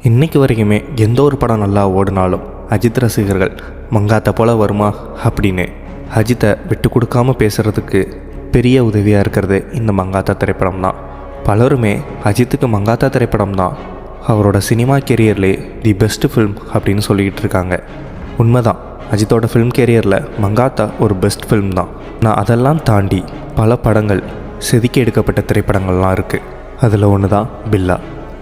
இன்றைக்கு வரைக்குமே எந்த ஒரு படம் நல்லா ஓடினாலும் அஜித் ரசிகர்கள் மங்காத்தா போல் வருமா அப்படின்னு அஜித்தை விட்டு கொடுக்காமல் பேசுகிறதுக்கு பெரிய உதவியாக இருக்கிறது இந்த மங்காத்தா திரைப்படம் தான். பலருமே அஜித்துக்கு மங்காத்தா திரைப்படம் தான் அவரோட சினிமா கெரியர்லேயே தி பெஸ்ட் ஃபில்ம் அப்படின்னு சொல்லிக்கிட்டு இருக்காங்க. உண்மைதான், அஜித்தோட ஃபிலிம் கெரியரில் மங்காத்தா ஒரு பெஸ்ட் ஃபில்ம் தான். நான் அதெல்லாம் தாண்டி பல படங்கள் செதுக்கி எடுக்கப்பட்ட திரைப்படங்கள்லாம் இருக்குது. அதில் ஒன்று தான் பில்லா.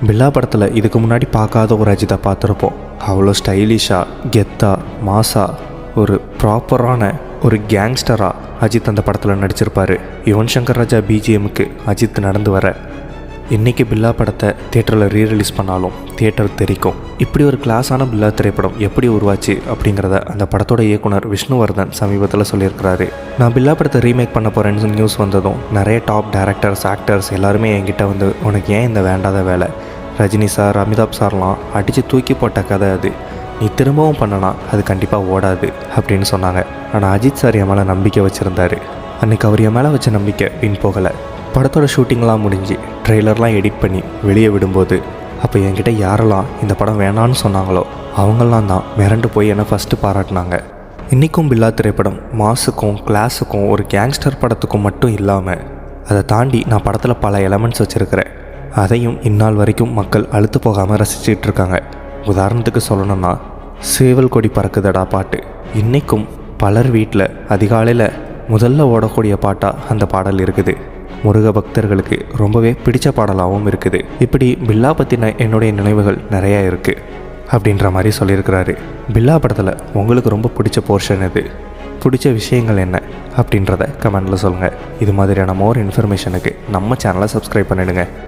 பில்லா படத்தில் இதுக்கு முன்னாடி பார்க்காத ஒரு அஜித்தை பார்த்துருப்போம். அவ்வளோ ஸ்டைலிஷாக, கெத்தாக, மாஸாக, ஒரு ப்ராப்பரான ஒரு கேங்ஸ்டராக அஜித் அந்த படத்தில் நடிச்சிருப்பார். யுவன் சங்கர் ராஜா பிஜிஎம்முக்கு அஜித் நடந்து வர இன்றைக்கி பில்லா படத்தை தியேட்டரில் ரீரிலீஸ் பண்ணாலும் தியேட்டர் தெரிக்கும். இப்படி ஒரு கிளாஸான பில்லா திரைப்படம் எப்படி உருவாச்சு அப்படிங்கிறத அந்த படத்தோட இயக்குனர் விஷ்ணுவர்தன் சமீபத்தில் சொல்லியிருக்கிறாரு. நான் பில்லா படத்தை ரீமேக் பண்ண போகிறேன்னு நியூஸ் வந்ததும் நிறைய டாப் டைரக்டர்ஸ், ஆக்டர்ஸ் எல்லாருமே என்கிட்ட வந்து, உனக்கு ஏன் இந்த வேண்டாத வேலை, ரஜினி சார், அமிதாப் சார்லாம் அடித்து தூக்கி போட்ட கதை அது, நீ திரும்பவும் பண்ணனா அது கண்டிப்பாக ஓடாது அப்படின்னு சொன்னாங்க. ஆனால் அஜித் சார் என் மேலே நம்பிக்கை வச்சுருந்தார். அன்றைக்கி அவர் என் மேலே வச்ச நம்பிக்கை வீண் போகலை. படத்தோட ஷூட்டிங்லாம் முடிஞ்சு ட்ரெய்லர்லாம் எடிட் பண்ணி வெளியே விடும்போது அப்போ என்கிட்ட யாரெல்லாம் இந்த படம் வேணான்னு சொன்னாங்களோ அவங்கெல்லாம் தான் மிரண்டு போய் என்னை ஃபஸ்ட்டு பாராட்டினாங்க. இன்றைக்கும் பில்லா திரைப்படம் மாஸுக்கும் கிளாஸுக்கும் ஒரு கேங்ஸ்டர் படத்துக்கும் மட்டும் இல்லாமல் அதை தாண்டி நான் படத்தில் பல எலமெண்ட்ஸ் வச்சுருக்கிறேன். அதையும் இந்நாள் வரைக்கும் மக்கள் அழுத்து போகாமல் ரசிச்சுட்டு இருக்காங்க. உதாரணத்துக்கு சொல்லணும்னா சேவல் கொடி பறக்குதடா பாட்டு இன்றைக்கும் பலர் வீட்டில் அதிகாலையில் முதல்ல ஓடக்கூடிய பாட்டாக அந்த பாடல் இருக்குது. முருக பக்தர்களுக்கு ரொம்பவே பிடிச்ச பாடலாகவும் இருக்குது. இப்படி பில்லா பற்றின என்னுடைய நினைவுகள் நிறையா இருக்குது அப்படின்ற மாதிரி சொல்லியிருக்கிறாரு. பில்லா படத்தில் உங்களுக்கு ரொம்ப பிடிச்ச போர்ஷன் எது, பிடிச்ச விஷயங்கள் என்ன அப்படின்றத கமெண்டில் சொல்லுங்கள். இது மாதிரியான மோர் இன்ஃபர்மேஷனுக்கு நம்ம சேனலை சப்ஸ்கிரைப் பண்ணிவிடுங்க.